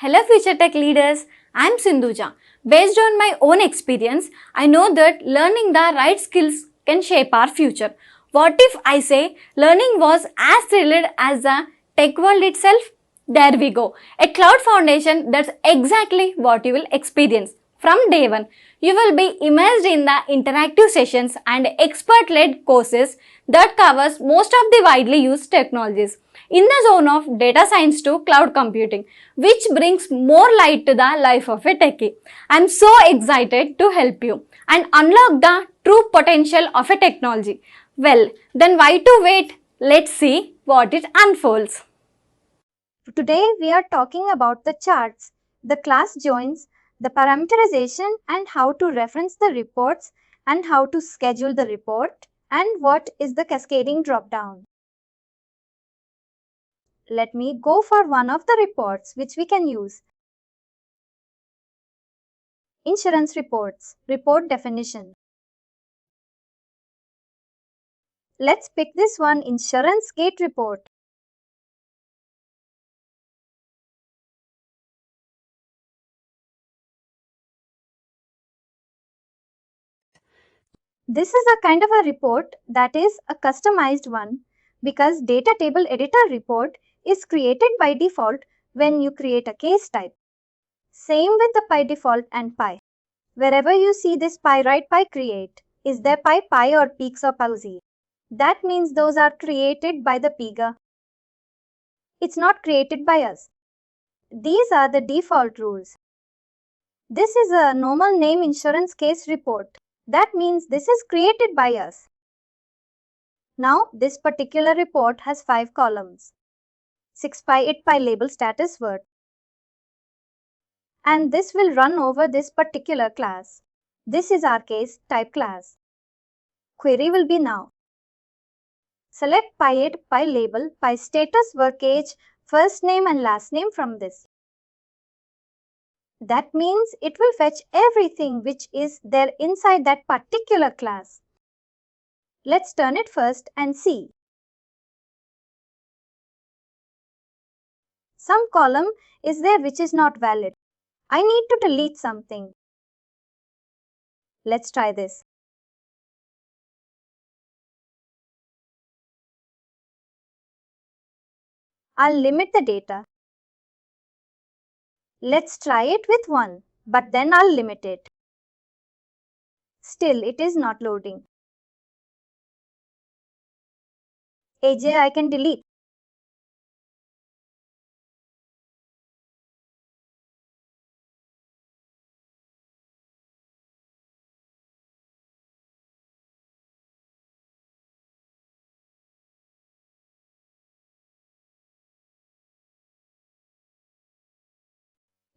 Hello future tech leaders, I am Sindhuja. Based on my own experience, I know that learning the right skills can shape our future. What if I say learning was as thrilled as the tech world itself? There we go. A cloud foundation, that's exactly what you will experience. From day one, you will be immersed in the interactive sessions and expert-led courses that covers most of the widely used technologies in the zone of data science to cloud computing, which brings more light to the life of a techie. I'm so excited to help you and unlock the true potential of a technology. Well, then why to wait? Let's see what it unfolds. Today we are talking about the charts, the class joins, the parameterization and how to reference the reports and how to schedule the report and what is the cascading dropdown. Let me go for one of the reports which we can use. Insurance reports, report definition. Let's pick this one, insurance gate report. This is a kind of a report that is a customized one because data table editor report is created by default when you create a case type. Same with the by default and pi. Wherever you see this pi, write pi create. Is there pi or peaks or pauzy? That means those are created by the PEGA. It's not created by us. These are the default rules. This is a normal name insurance case report. That means this is created by us. Now, this particular report has 5 columns. 6 pi, 8 pi label status word. And this will run over this particular class. This is our case type class. Query will be now. Select pi 8 pi label pi status work age first name and last name from this. That means it will fetch everything which is there inside that particular class. Let's turn it first and see. Some column is there which is not valid. I need to delete something. Let's try this. I'll limit the data. Let's try it with 1, but then I'll limit it. Still, it is not loading. AJ I can delete.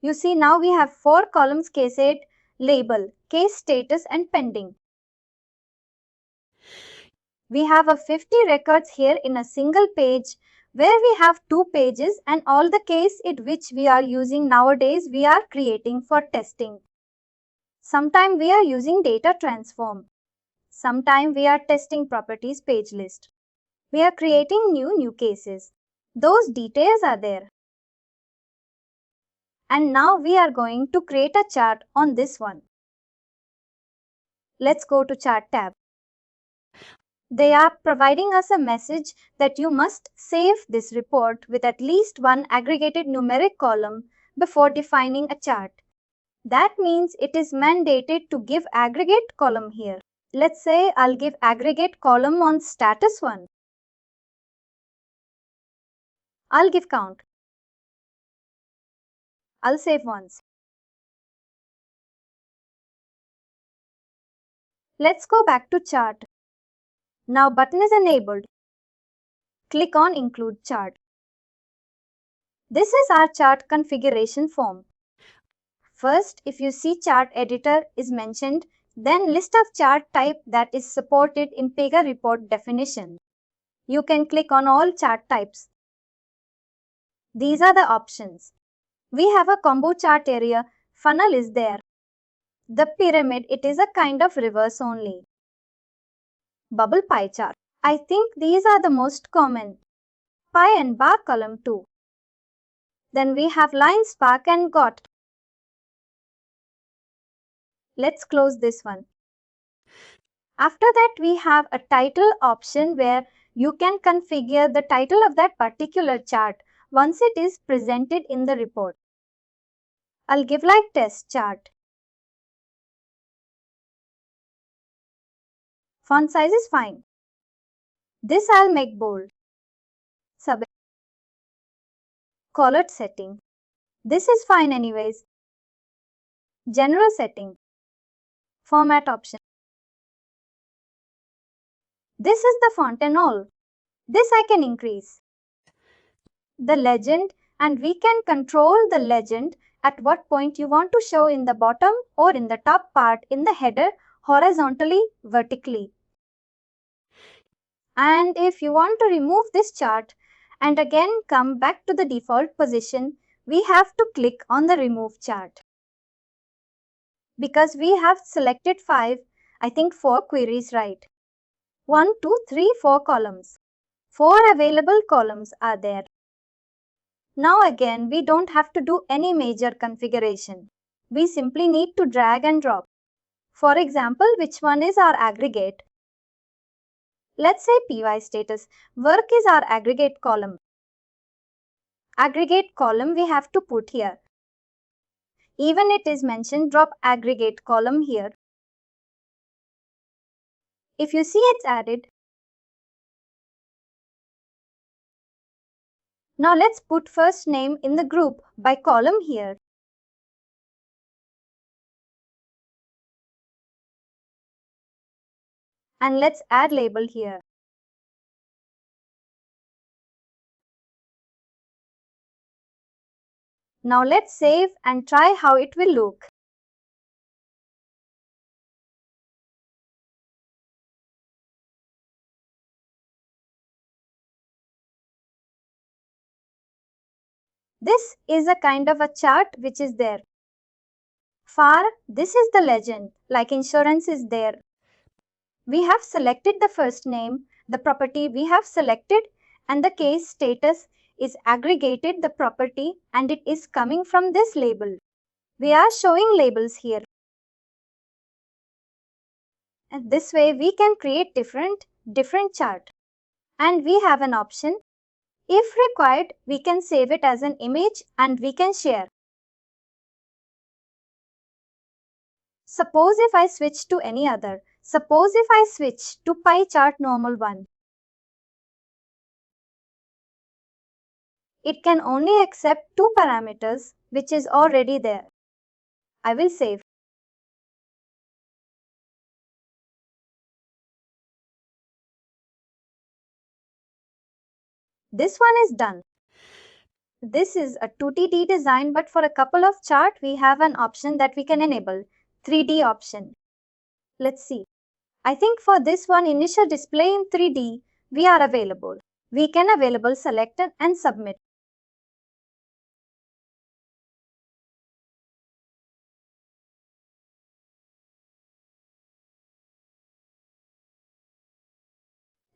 You see now we have 4 columns case 8, label, case status and pending. We have a 50 records here in a single page where we have 2 pages and all the case it which we are using nowadays we are creating for testing. Sometime we are using data transform. Sometime we are testing properties page list. We are creating new cases. Those details are there. And now we are going to create a chart on this one. Let's go to chart tab. They are providing us a message that you must save this report with at least one aggregated numeric column before defining a chart. That means it is mandated to give aggregate column here. Let's say I'll give aggregate column on status 1. I'll give count. I'll save once. Let's go back to chart. Now button is enabled. Click on include chart. This is our chart configuration form. First, if you see chart editor is mentioned, then list of chart type that is supported in PEGA report definition. You can click on all chart types. These are the options. We have a combo chart area, funnel is there. The pyramid, it is a kind of reverse only. Bubble pie chart. I think these are the most common. Pie and bar column too. Then we have line spark and got. Let's close this one. After that, we have a title option where you can configure the title of that particular chart once it is presented in the report. I'll give like test chart. Font size is fine. This I'll make bold. Sub colored setting. This is fine anyways. General setting. Format option. This is the font and all. This I can increase. The legend, and we can control the legend at what point you want to show in the bottom or in the top part in the header, horizontally, vertically. And if you want to remove this chart and again come back to the default position, we have to click on the remove chart. Because we have selected 4 queries, right? 1, 2, 3, 4 columns. 4 available columns are there. Now again, we don't have to do any major configuration. We simply need to drag and drop. For example, which one is our aggregate? Let's say PY status. Work is our aggregate column. Aggregate column we have to put here. Even it is mentioned drop aggregate column here. If you see it's added. Now let's put first name in the group by column here. And let's add label here. Now let's save and try how it will look. This is a kind of a chart which is there. FAR, this is the legend, like insurance is there. We have selected the first name, the property we have selected, and the case status is aggregated the property and it is coming from this label. We are showing labels here. And this way we can create different chart. And we have an option. If required, we can save it as an image and we can share. Suppose if I switch to any other. Suppose if I switch to pie chart normal one. It can only accept 2 parameters, which is already there. I will save. This one is done. This is a 2D design, but for a couple of charts, we have an option that we can enable, 3D option. Let's see. I think for this one, initial display in 3D, we are available. We can available select and submit.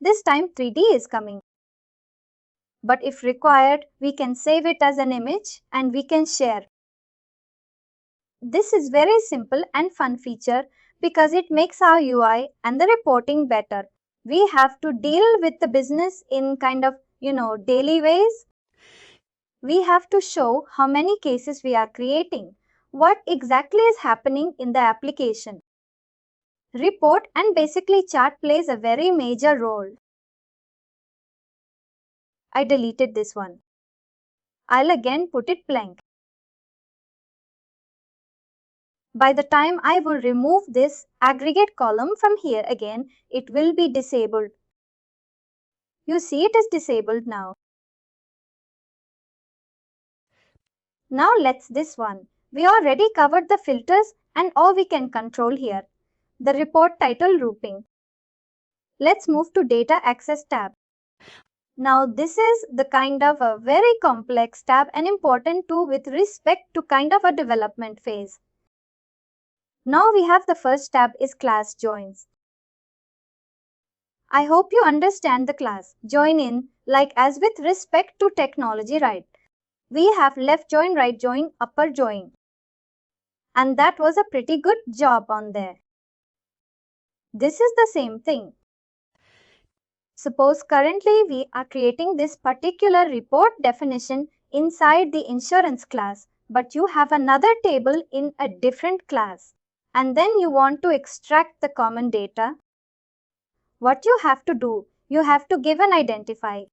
This time 3D is coming. But if required, we can save it as an image and we can share. This is very simple and fun feature because it makes our UI and the reporting better. We have to deal with the business in kind of, daily ways. We have to show how many cases we are creating, what exactly is happening in the application. Report and basically chart plays a very major role. I deleted this one. I'll again put it blank. By the time I will remove this aggregate column from here again, it will be disabled. You see it is disabled now. Now let's this one. We already covered the filters and all we can control here. The report title grouping. Let's move to data access tab. Now this is the kind of a very complex tab and important too with respect to kind of a development phase. Now we have the first tab is class joins. I hope you understand the class join in like as with respect to technology, right? We have left join, right join, upper join. And that was a pretty good job on there. This is the same thing. Suppose currently we are creating this particular report definition inside the insurance class, but you have another table in a different class. And then you want to extract the common data. What you have to do, you have to give an identifier.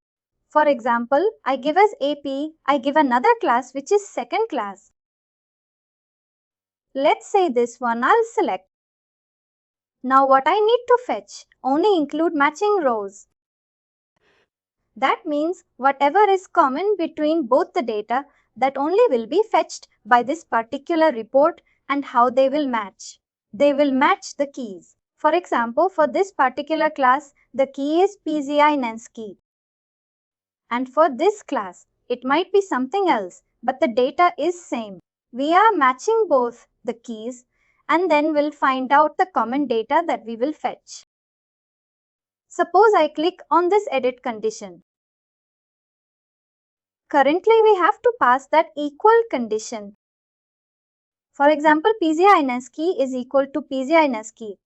For example, I give as AP, I give another class which is second class. Let's say this one I'll select. Now what I need to fetch, only include matching rows. That means whatever is common between both the data, that only will be fetched by this particular report. And how they will match. They will match the keys. For example, for this particular class, the key is PGI key. And for this class, it might be something else, but the data is same. We are matching both the keys and then we'll find out the common data that we will fetch. Suppose I click on this edit condition. Currently, we have to pass that equal condition. For example, PGI key is equal to PGI key.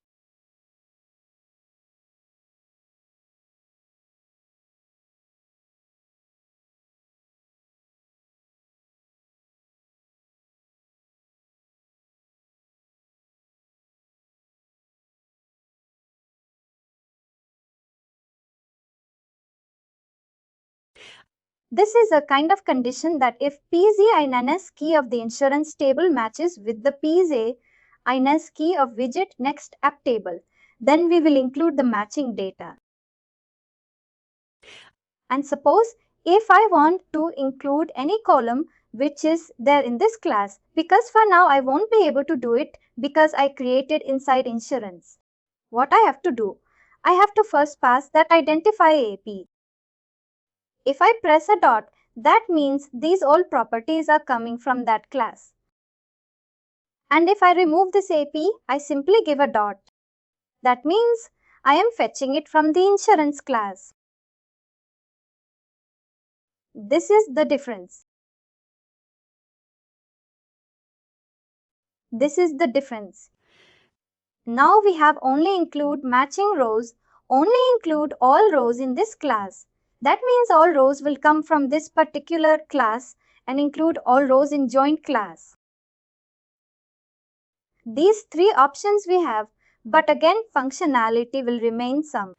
This is a kind of condition that if PGI key of the insurance table matches with the PGI key of widget next app table, then we will include the matching data. And suppose if I want to include any column which is there in this class, because for now I won't be able to do it because I created inside insurance. What I have to do? I have to first pass that identifier AP. If I press a dot, that means these all properties are coming from that class. And if I remove this AP, I simply give a dot. That means I am fetching it from the insurance class. This is the difference. This is the difference. Now we have only include matching rows, only include all rows in this class. That means all rows will come from this particular class and include all rows in joint class. These three options we have, but again functionality will remain some.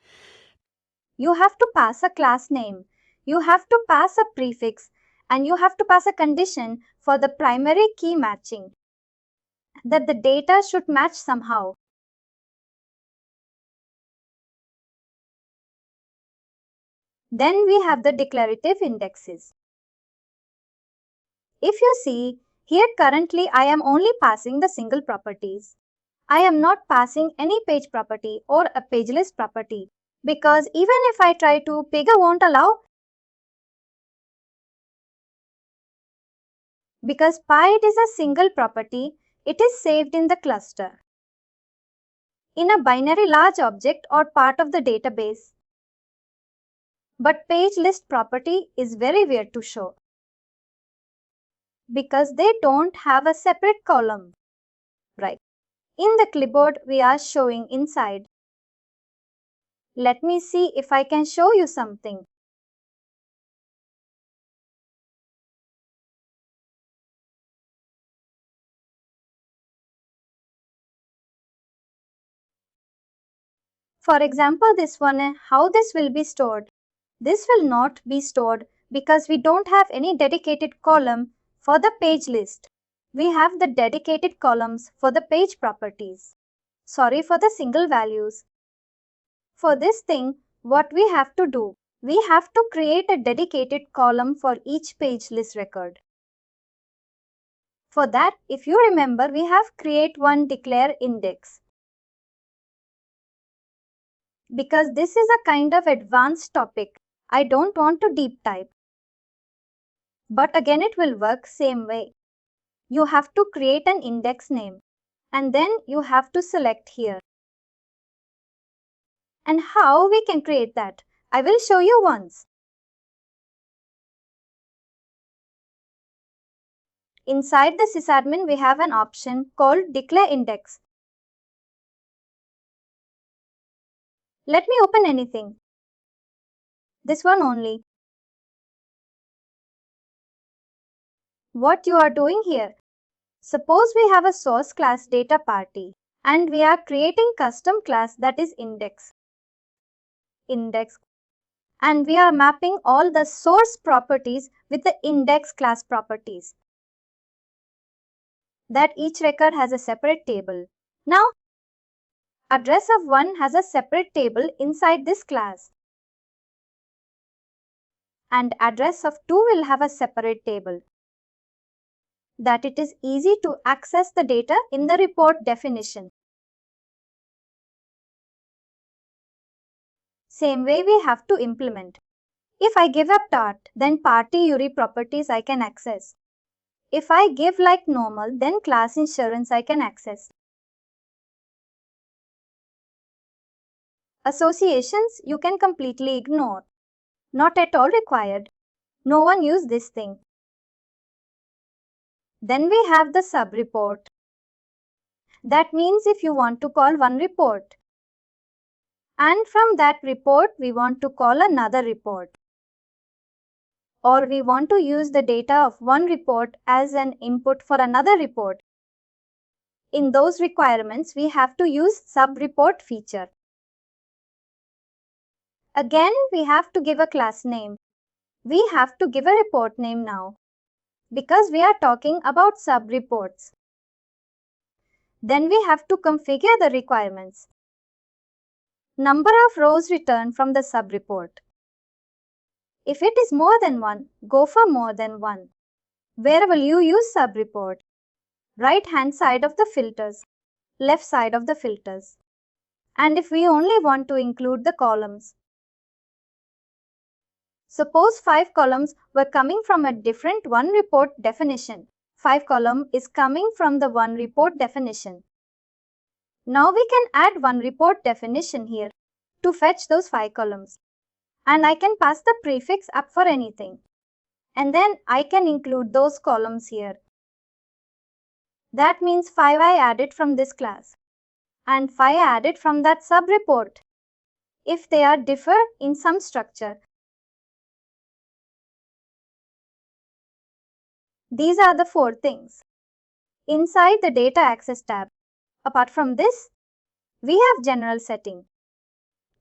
You have to pass a class name, you have to pass a prefix, and you have to pass a condition for the primary key matching, that the data should match somehow. Then we have the declarative indexes. If you see, here currently I am only passing the single properties. I am not passing any page property or a page list property, because even if I try to, PEGA won't allow. Because PIDE is a single property, it is saved in the cluster, in a binary large object or part of the database. But page list property is very weird to show, because they don't have a separate column. Right. In the clipboard we are showing inside. Let me see if I can show you something. For example, this one, how this will be stored. This will not be stored because we don't have any dedicated column for the page list. We have the dedicated columns for the page properties. Sorry for the single values. For this thing, what we have to do? We have to create a dedicated column for each page list record. For that, if you remember, we have create one declare index. Because this is a kind of advanced topic, I don't want to deep dive. But again it will work same way. You have to create an index name and then you have to select here. And how we can create that? I will show you once. Inside the sysadmin, we have an option called Declare Index. Let me open anything. This one only. What you are doing here? Suppose we have a source class data party and we are creating custom class that is index. And we are mapping all the source properties with the index class properties. That each record has a separate table. Now, address of 1 has a separate table inside this class. And address of 2 will have a separate table. That it is easy to access the data in the report definition. Same way we have to implement. If I give up tart, then party URI properties I can access. If I give like normal, then class insurance I can access. Associations you can completely ignore. Not at all required. No one use this thing. Then we have the sub-report. That means if you want to call one report, and from that report we want to call another report, or we want to use the data of one report as an input for another report. In those requirements, we have to use sub-report feature. Again, we have to give a class name. We have to give a report name now, because we are talking about sub-reports. Then we have to configure the requirements. Number of rows returned from the sub-report. If it is more than 1, go for more than 1. Where will you use sub-report? Right hand side of the filters, left side of the filters. And if we only want to include the columns. Suppose 5 columns were coming from a different one report definition. 5 column is coming from the one report definition. Now we can add one report definition here to fetch those 5 columns. And I can pass the prefix up for anything. And then I can include those columns here. That means 5 I added from this class. And 5 I added from that sub-report. If they are differ in some structure. These are the 4 things. Inside the Data Access tab. Apart from this, we have General Setting,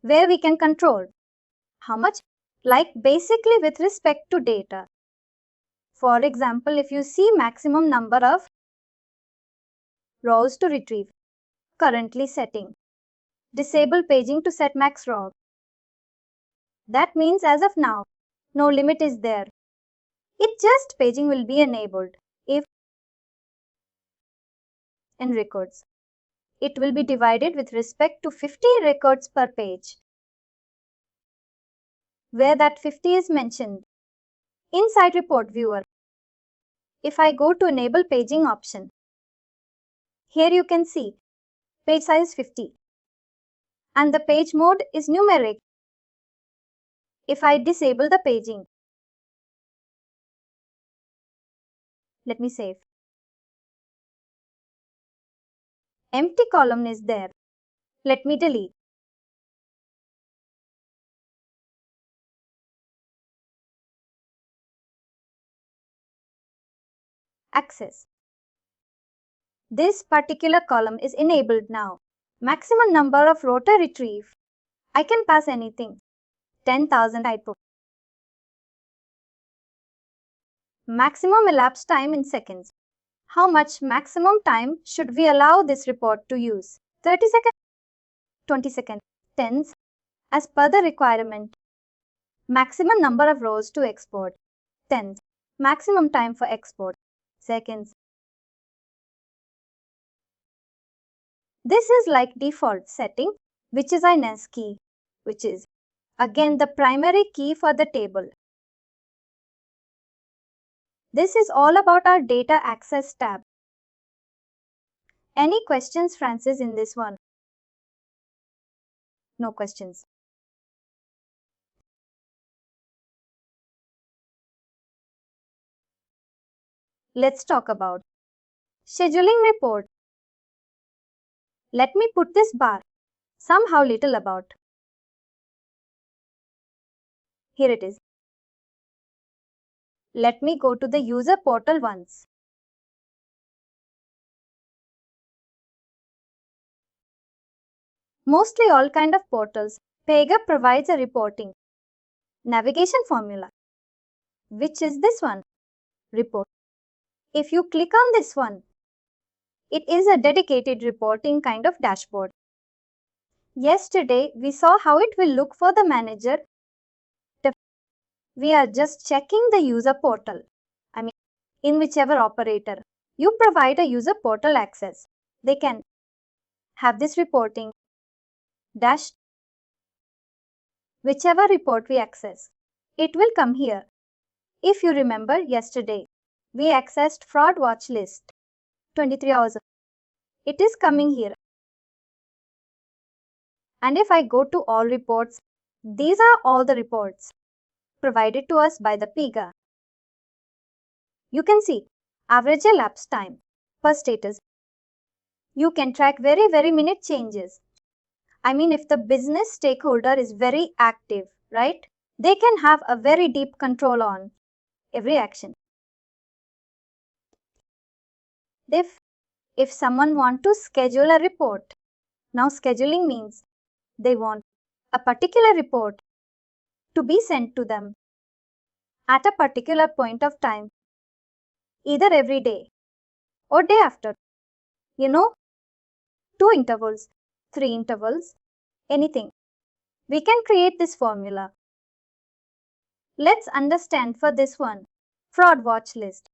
where we can control how much, like basically with respect to data. For example, if you see maximum number of rows to retrieve, currently setting. Disable paging to set max row. That means as of now, no limit is there. It just paging will be enabled if in records. It will be divided with respect to 50 records per page, where that 50 is mentioned. Inside Report Viewer, if I go to Enable Paging option, here you can see page size 50 and the page mode is numeric. If I disable the paging, let me save. Empty column is there. Let me delete. Access. This particular column is enabled now. Maximum number of row to retrieve. I can pass anything. 10,000 I put. Maximum elapsed time in seconds. How much maximum time should we allow this report to use? 30 seconds, 20 seconds, tens, as per the requirement. Maximum number of rows to export, tens. Maximum time for export, seconds. This is like default setting, which is INS key, which is again the primary key for the table. This is all about our Data Access tab. Any questions, Francis, in this one? No questions. Let's talk about scheduling report. Let me put this bar somehow little about. Here it is. Let me go to the user portal once. Mostly all kind of portals, PEGA provides a reporting navigation formula, which is this one, report. If you click on this one, it is a dedicated reporting kind of dashboard. Yesterday, we saw how it will look for the manager. We are just checking the user portal. In whichever operator you provide a user portal access, they can have this reporting dash. Whichever report we access, it will come here. If you remember yesterday, we accessed fraud watch list 23 hours. It is coming here. And if I go to all reports, these are all the reports provided to us by the PEGA. You can see average elapsed time per status. You can track very minute changes. If the business stakeholder is very active, right? They can have a very deep control on every action. If someone want to schedule a report, now scheduling means they want a particular report to be sent to them at a particular point of time, either every day or day after. 2 intervals, 3 intervals, anything. We can create this formula. Let's understand for this one, fraud watch list.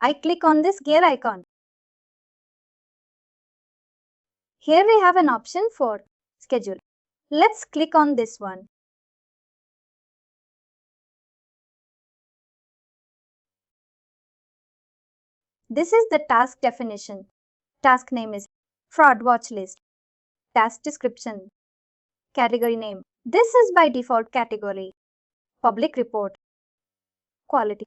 I click on this gear icon. Here we have an option for schedule. Let's click on this one. This is the task definition. Task name is fraud watch list. Task description. Category name. This is by default category. Public report. Quality.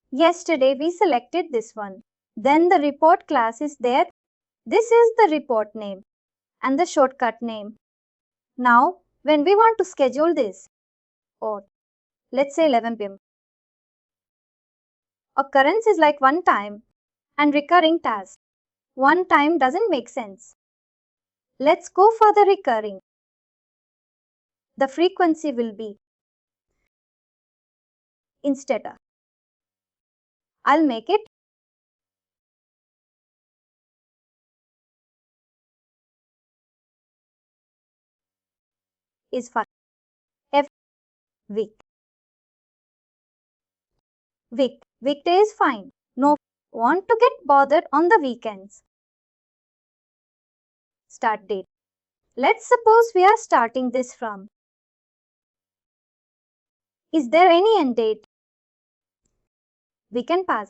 Yesterday we selected this one. Then the report class is there. This is the report name and the shortcut name. Now, when we want to schedule this, or let's say 11 p.m. Occurrence is like one time and recurring task. One time doesn't make sense. Let's go for the recurring. The frequency will be instead of. I'll make it is for every week. Weekday is fine. No want to get bothered on the weekends. Start date. Let's suppose we are starting this from. Is there any end date? We can pass.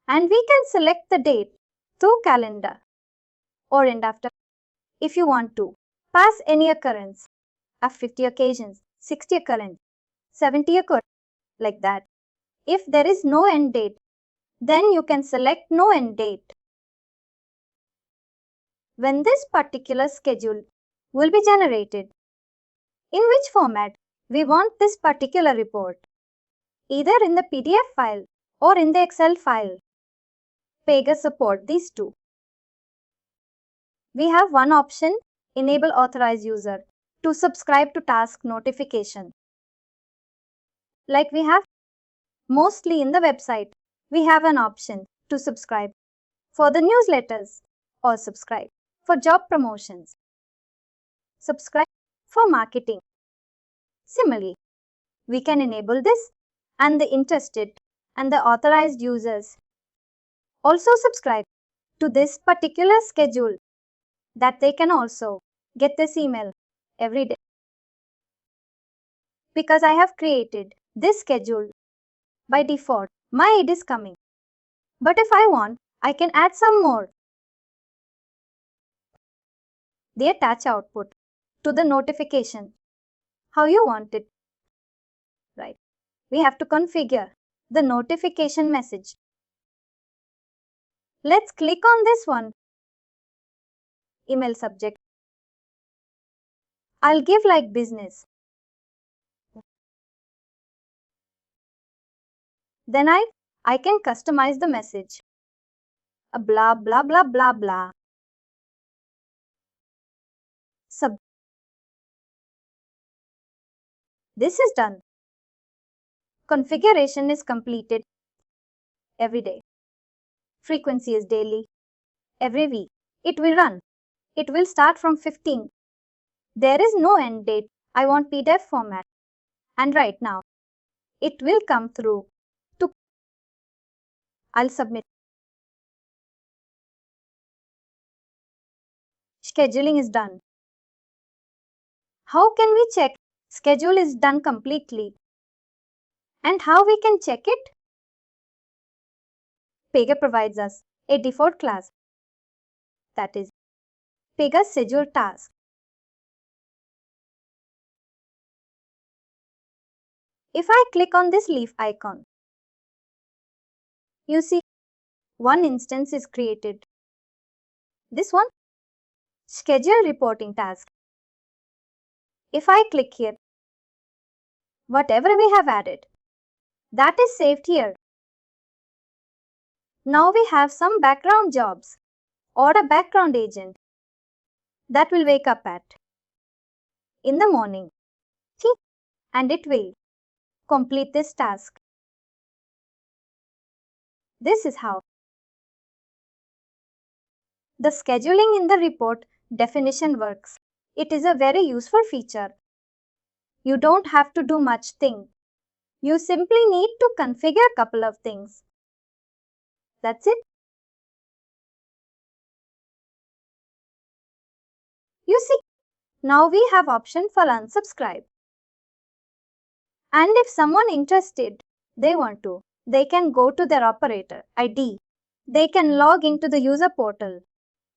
And we can select the date through calendar or end after. If you want to pass any occurrence of 50 occasions, 60 occurrence, 70 occurrence, like that. If there is no end date, then you can select no end date. When this particular schedule will be generated, in which format we want this particular report, either in the PDF file or in the Excel file. PEGA support these two. We have one option, enable authorized user to subscribe to task notification. Like we have mostly in the website, we have an option to subscribe for the newsletters or subscribe for job promotions, subscribe for marketing. Similarly, we can enable this and the interested and the authorized users also subscribe to this particular schedule that they can also get this email every day. Because I have created this schedule by default, my id is coming. But if I want, I can add some more. The attach output to the notification. How you want it. Right. We have to configure the notification message. Let's click on this one. Email subject. I'll give like business. Then I can customize the message. A blah blah blah blah blah. This is done. Configuration is completed. Every day. Frequency is daily. Every week. It will run. It will start from 15. There is no end date. I want PDF format. And right now, it will come through. I'll submit. Scheduling is done. How can we check schedule is done completely? And how we can check it? PEGA provides us a default class, that is PEGA schedule task. If I click on this leaf icon, you see one instance is created. This one, schedule reporting task. If I click here, whatever we have added, that is saved here. Now we have some background jobs or a background agent that will wake up at in the morning and it will complete this task. This is how the scheduling in the report definition works. It is a very useful feature. You don't have to do much thing. You simply need to configure a couple of things. That's it. You see, now we have option for unsubscribe. And if someone interested, they can go to their operator ID. They can log into the user portal.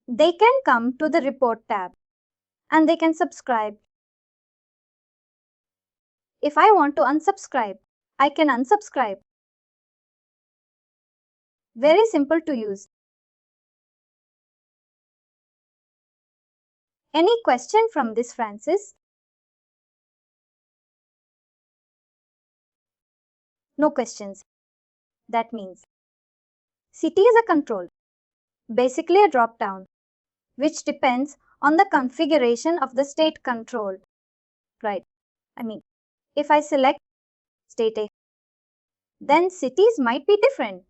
They can come to the report tab and they can subscribe. If I want to unsubscribe, I can unsubscribe. Very simple to use. Any question from this, Francis? No questions. That means city is a control, basically a drop-down, which depends on the configuration of the state control. Right. If I select state A, then cities might be different.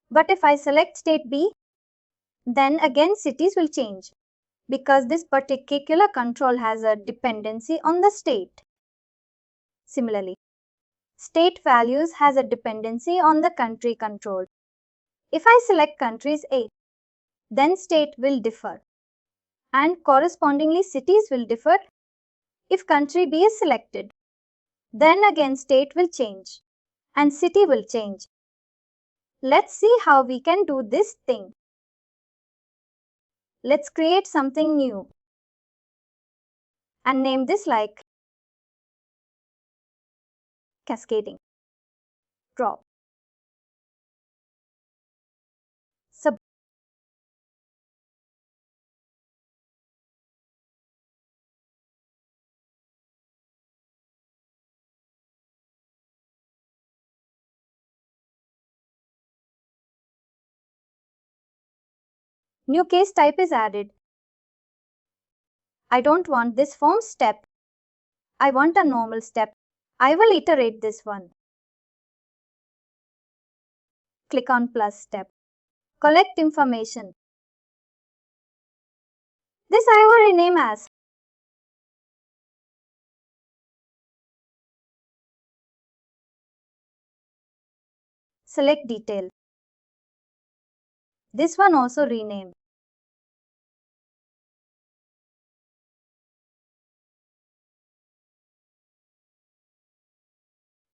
But if I select state B, then again cities will change because this particular control has a dependency on the state. Similarly, state values has a dependency on the country control. If I select countries A, then state will differ and correspondingly cities will differ. If country B is selected, then again state will change and city will change. Let's see how we can do this thing. Let's create something new and name this like cascading, drop, sub. New case type is added. I don't want this form step. I want a normal step. I will iterate this one. Click on plus step. Collect information. This I will rename as select detail. This one also rename.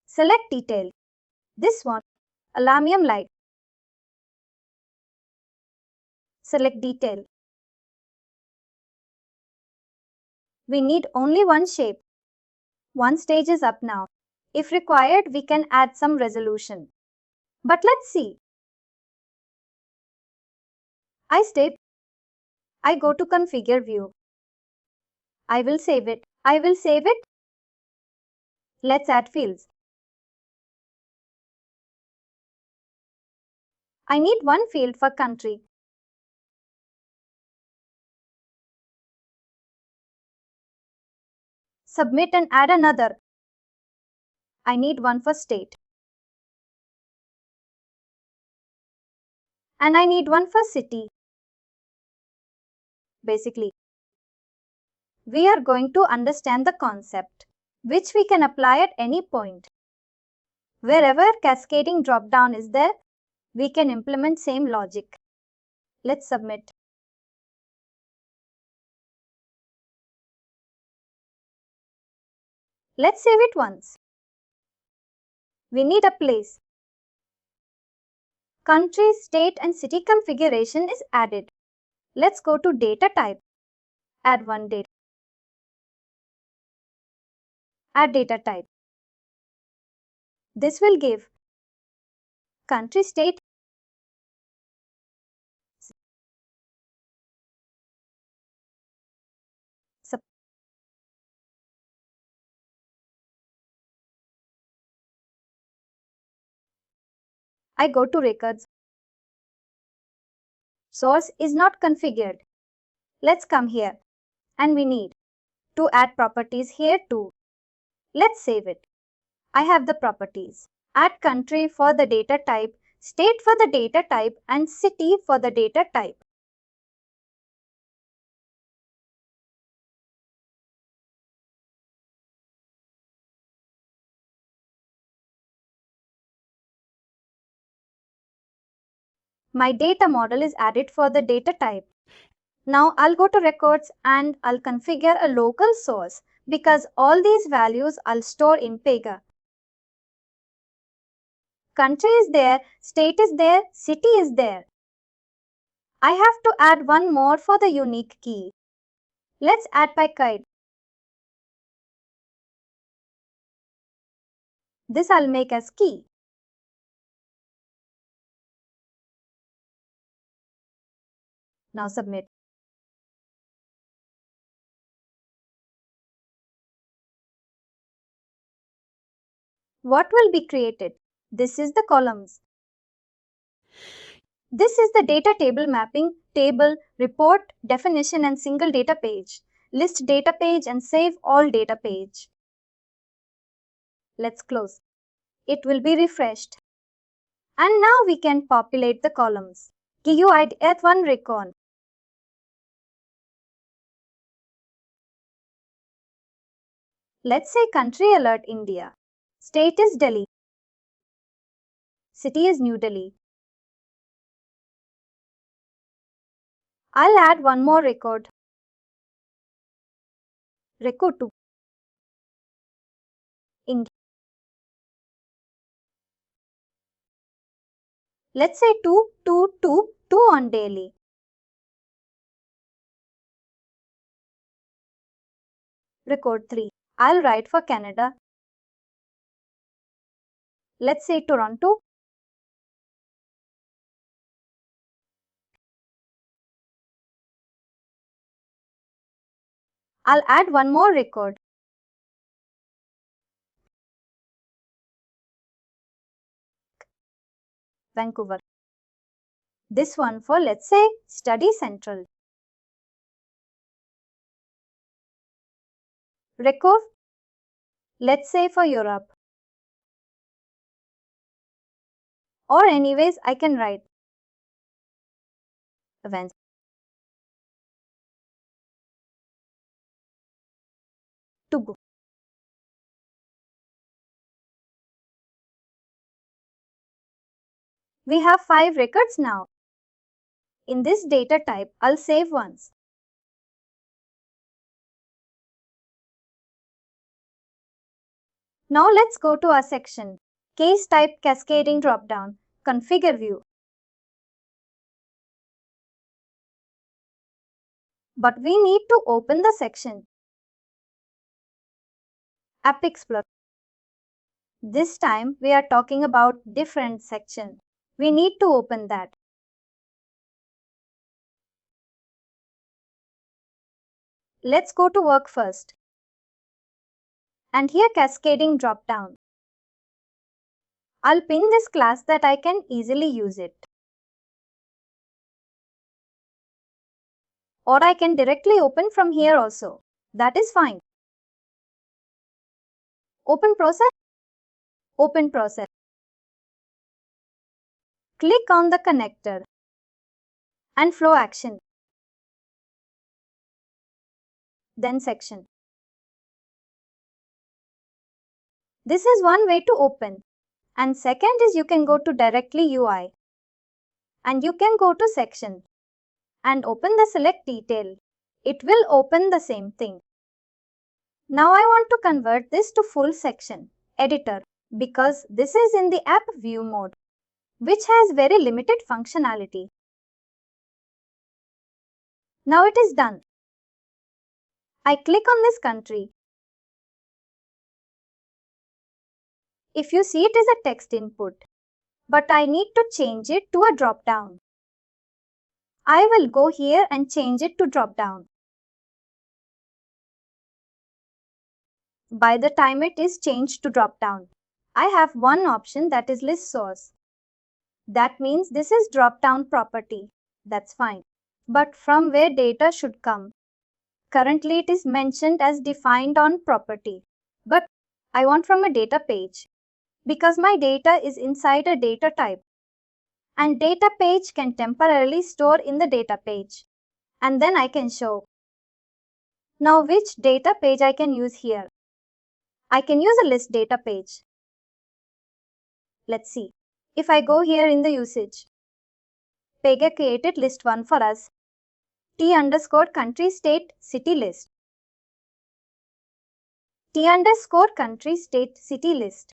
Select detail. This one, alarmium light. Select detail. We need only one shape. One stage is up now. If required, we can add some resolution. But let's see. I go to configure view. I will save it. Let's add fields. I need one field for country. Submit and add another. I need one for state. And I need one for city. Basically, we are going to understand the concept, which we can apply at any point. Wherever cascading drop-down is there, we can implement same logic. Let's submit. Let's save it once. We need a place. Country, state and city configuration is added. Let's go to data type. Add one data. Add data type. This will give country, state, I go to records. Source is not configured. Let's come here. And we need to add properties here too. Let's save it. I have the properties. Add country for the data type, state for the data type and city for the data type. My data model is added for the data type. Now I'll go to records and I'll configure a local source because all these values I'll store in PEGA. Country is there, state is there, city is there. I have to add one more for the unique key. Let's add PEGA. This I'll make as key. Now submit. What will be created? This is the columns. This is the data table mapping, table, report, definition and single data page. List data page and save all data page. Let's close. It will be refreshed. And now we can populate the columns. GUID add one record. Let's say country alert India. State is Delhi. City is New Delhi. I'll add one more record. Record 2. India. Let's say 2, 2, 2, 2 on Delhi. Record 3. I'll write for Canada. Let's say Toronto. I'll add one more record. Vancouver. This one for, let's say, Study Central. Record, let's say for Europe. Or anyways, I can write events. To go. We have 5 records now. In this data type, I'll save once. Now let's go to our section. Case type cascading dropdown. Configure view. But we need to open the section. App Explorer. This time we are talking about different section. We need to open that. Let's go to work first. And here cascading drop down. I'll pin this class that I can easily use it. Or I can directly open from here also. That is fine. Open process. Open process. Click on the connector and flow action. Then section. This is one way to open. And second is you can go to directly UI. And you can go to section and open the select detail. It will open the same thing. Now I want to convert this to full section editor because this is in the app view mode, which has very limited functionality. Now it is done. I click on this country. If you see, it is a text input, but I need to change it to a drop down. I will go here and change it to drop down. By the time it is changed to drop down, I have one option, that is list source. That means this is drop down property. That's fine. But from where data should come? Currently it is mentioned as defined on property. But I want from a data page because my data is inside a data type. And data page can temporarily store in the data page. And then I can show. Now which data page I can use here? I can use a list data page. Let's see. If I go here in the usage, PEGA created list 1 for us. T underscore country state city list. T underscore country state city list.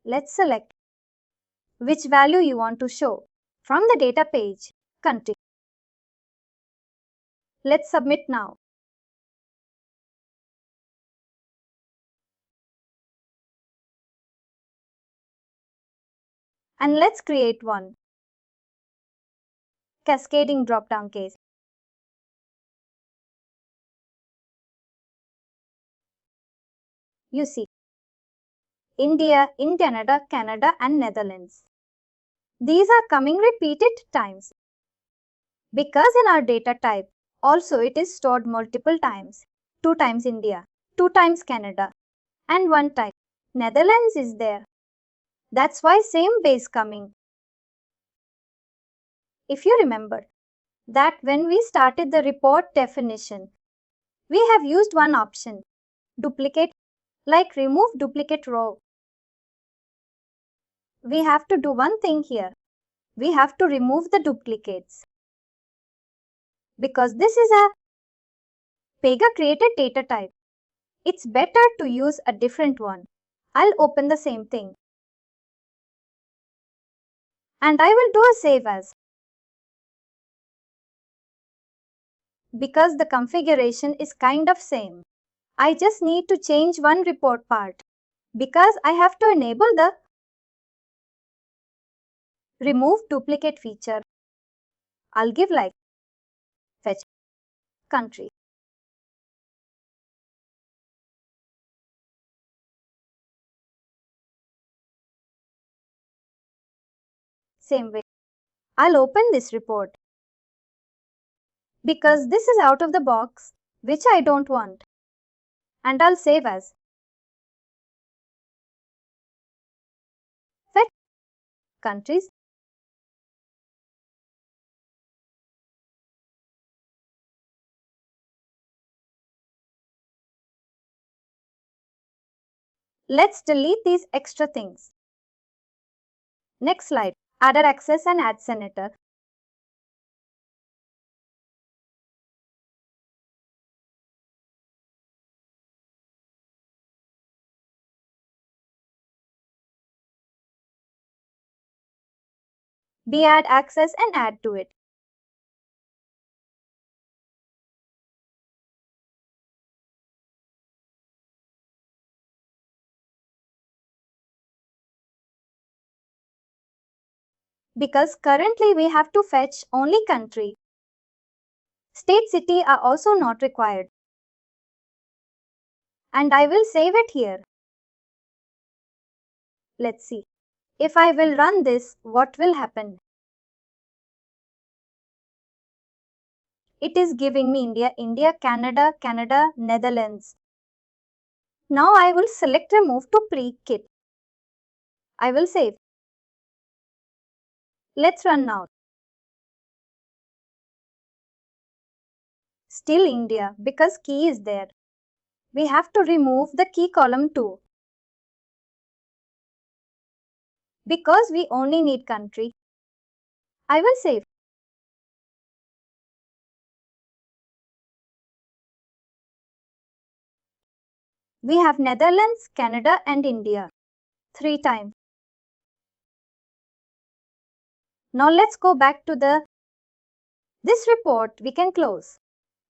Let's select which value you want to show from the data page, country. Let's submit now. And let's create one cascading drop-down case. You see, India, in Canada, Canada and Netherlands. These are coming repeated times. Because in our data type, also it is stored multiple times. 2 times India, 2 times Canada, and 1 time Netherlands is there. That's why same base coming. If you remember that when we started the report definition, we have used one option, duplicate, like remove duplicate row. We have to do one thing here. We have to remove the duplicates. Because this is a PEGA created data type, it's better to use a different one. I'll open the same thing. And I will do a save as. Because the configuration is kind of same. I just need to change one report part. Because I have to enable the remove duplicate feature. I'll give like fetch country. Same way. I'll open this report. Because this is out of the box, which I don't want. And I'll save as. Fetch countries. Let's delete these extra things. Next slide. Added access and add senator. B add access and add to it. because currently we have to fetch only country. State, city are also not required. And I will save it here. Let's see. If I will run this, what will happen? It is giving me India, India, Canada, Canada, Netherlands. Now I will select remove to pre-kit. I will save. Let's run now. Still India because key is there. We have to remove the key column too. Because we only need country. I will save. We have Netherlands, Canada and India. 3 times. Now let's go back to this report we can close.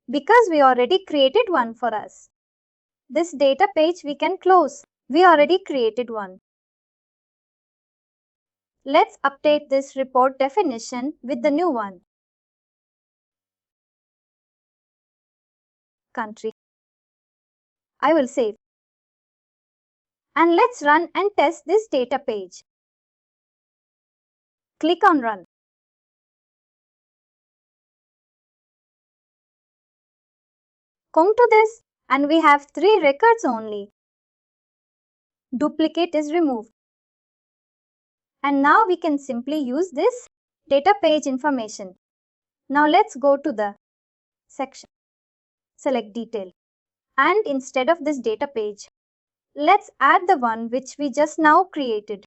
Because we already created one for us. This data page we can close. We already created one. Let's update this report definition with the new one. Country. I will save. And let's run and test this data page. Click on Run. Come to this and we have 3 records only. Duplicate is removed. And now we can simply use this data page information. Now let's go to the section. Select detail. And instead of this data page, let's add the one which we just now created.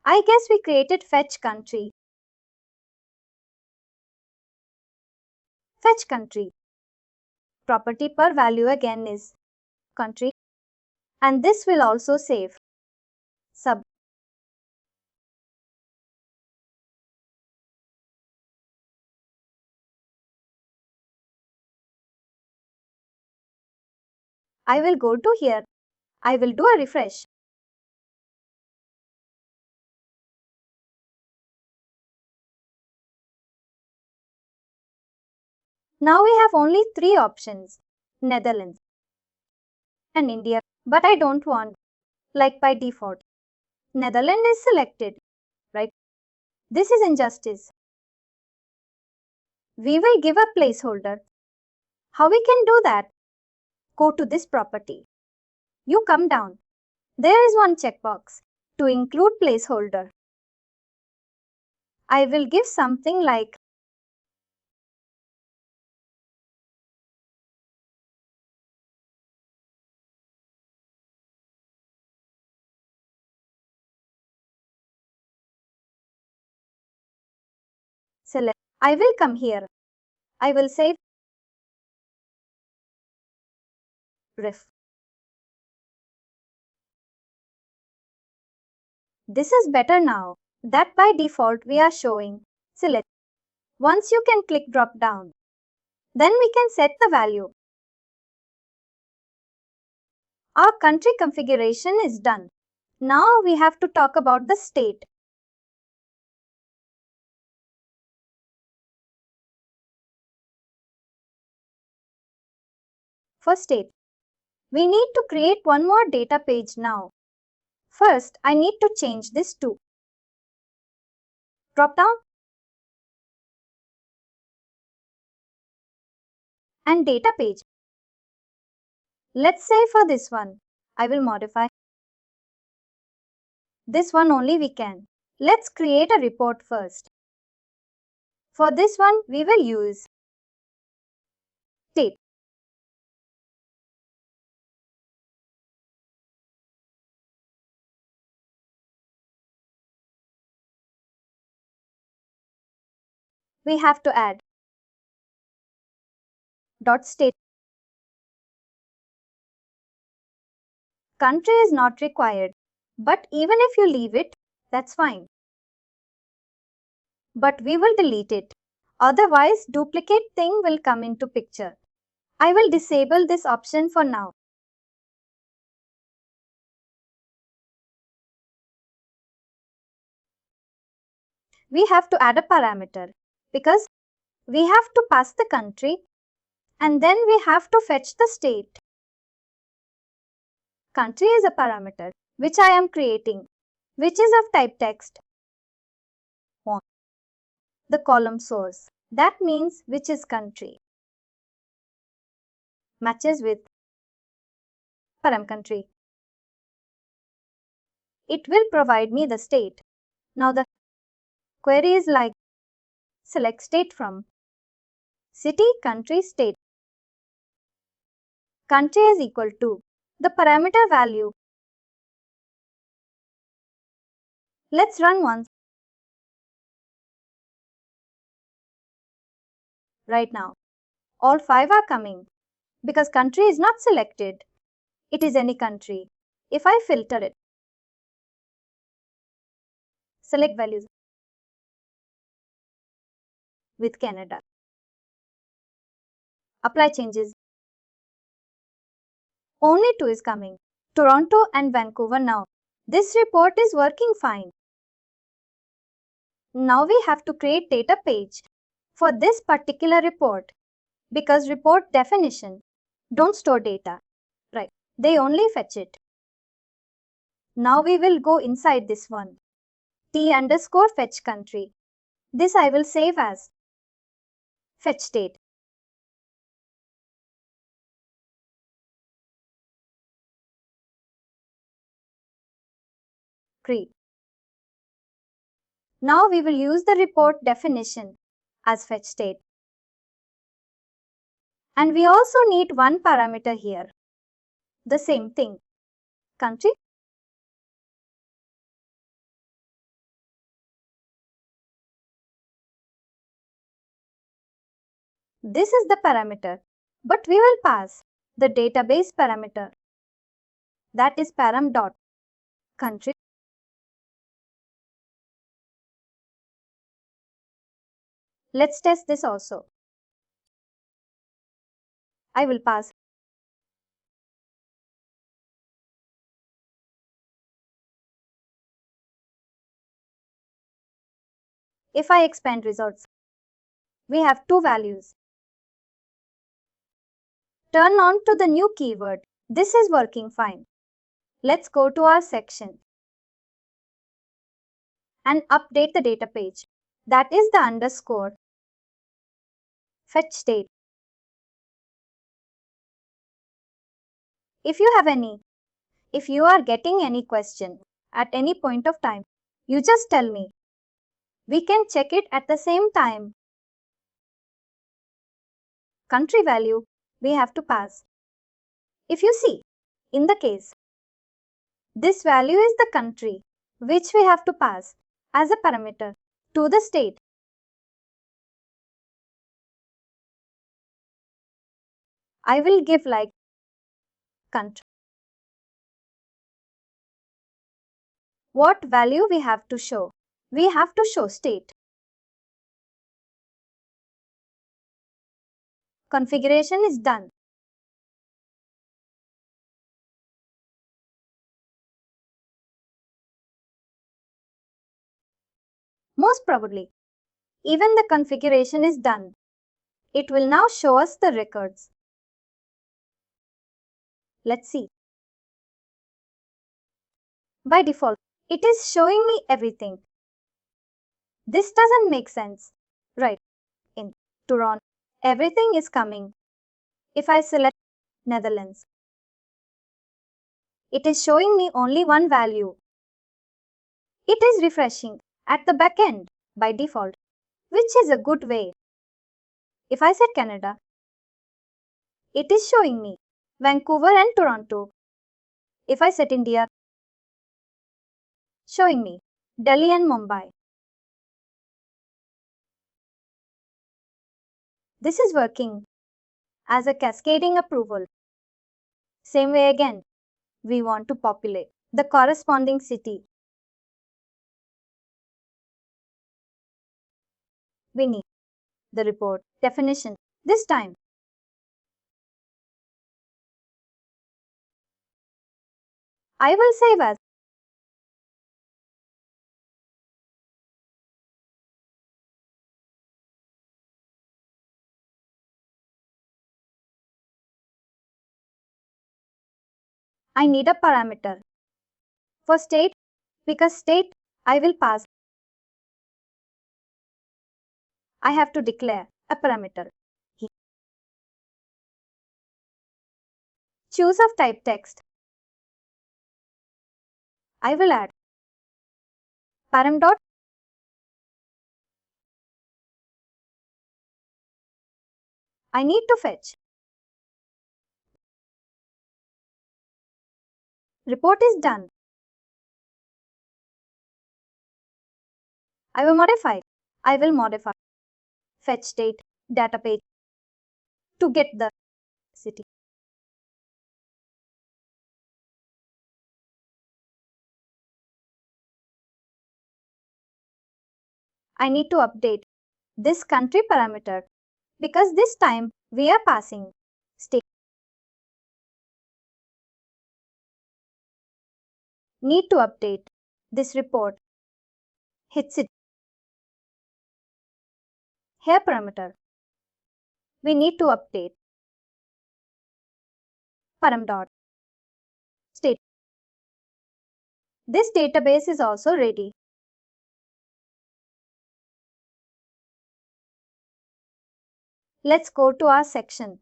I guess we created fetch country. Fetch country. Property per value again is country. And this will also save. Sub. I will go to here. I will do a refresh. Now we have only 3 options. Netherlands and India. But I don't want. Like by default. Netherlands is selected. Right? This is injustice. We will give a placeholder. How we can do that? Go to this property. You come down. There is one checkbox to include placeholder. I will give something like select. I will come here. I will save. Ref. This is better now. That by default we are showing. Select. Once you can click drop down. Then we can set the value. Our country configuration is done. Now we have to talk about the state. For state, we need to create one more data page now. First, I need to change this to drop down and data page. Let's say for this one, I will modify. This one only we can. Let's create a report first. For this one, we will use state. We have to add dot state. Country is not required, but even if you leave it, that's fine. But we will delete it. Otherwise, duplicate thing will come into picture. I will disable this option for now. we have to add a parameter because we have to pass the country and then we have to fetch the state. Country is a parameter which I am creating, which is of type text. The column source, that means which is country, matches with param country. It will provide me the state. Now the query is like select state from city, country, state. Country is equal to the parameter value. Let's run once. Right now, all 5 are coming because country is not selected. It is any country. If I filter it, select values with Canada, apply changes. Only 2 is coming, Toronto and Vancouver now. This report is working fine. Now we have to create data page for this particular report because report definition don't store data, right? They only fetch it. Now we will go inside this one, T_fetch country. This I will save as fetch state. Create. Now we will use the report definition as fetch state. And we also need one parameter here. The same thing, country. This is the parameter, but we will pass the database parameter. That is param.country. Let's test this also. I will pass. If I expand results, we have 2 values. Turn on to the new keyword. This is working fine. Let's go to our section and update the data page. That is the underscore fetch state. If you are getting any question at any point of time, you just tell me. We can check it at the same time. Country value we have to pass. If you see, in the case, this value is the country which we have to pass as a parameter to the state. I will give like country. What value we have to show? We have to show state. Configuration is done. Most probably, even the configuration is done. It will now show us the records. Let's see. By default, it is showing me everything. This doesn't make sense, right? In Toronto, everything is coming. If I select Netherlands, it is showing me only one value. It is refreshing at the back end by default, which is a good way. If I set Canada, it is showing me Vancouver and Toronto. If I set India, showing me Delhi and Mumbai. This is working as a cascading approval. Same way again, we want to populate the corresponding city. We need the report definition this time. I will save as I need a parameter. For state, because state I will pass, I have to declare a parameter. Choose of type text. I will add param dot. I need to fetch. Report is done. I will modify. I will modify. Fetch state data page to get the city. I need to update this country parameter because this time we are passing state. Need to update this report. Hits it. Here parameter. We need to update param dot state. This database is also ready. Let's go to our section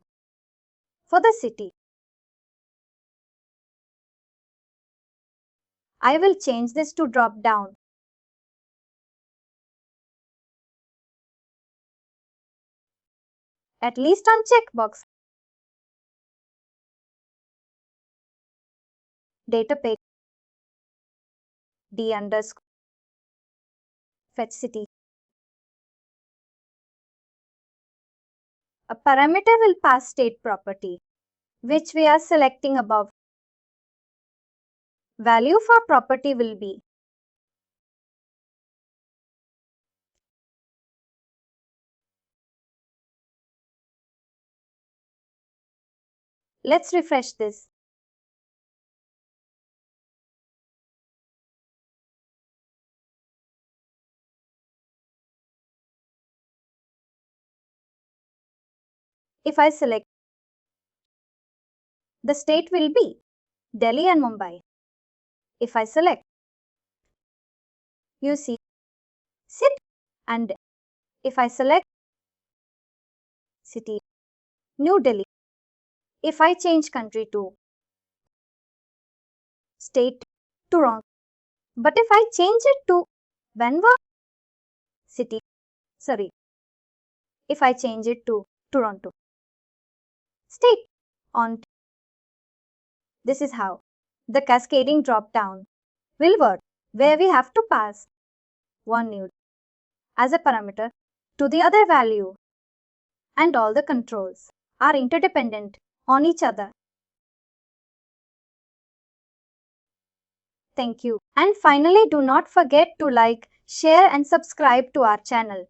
for the city. I will change this to drop down. At least on checkbox. Data page d underscore fetch city. A parameter will pass state property, which we are selecting above. Value for property will be Let's refresh this. If I select, the state will be Delhi and Mumbai. If I select, you see city and if I select city, New Delhi. If I change country to state, Toronto. But if I change it to Vancouver city, sorry, if I change it to Toronto state on, this is how the cascading drop down will work, where we have to pass one node as a parameter to the other value, and all the controls are interdependent on each other. Thank you. And finally, do not forget to like, share and subscribe to our channel.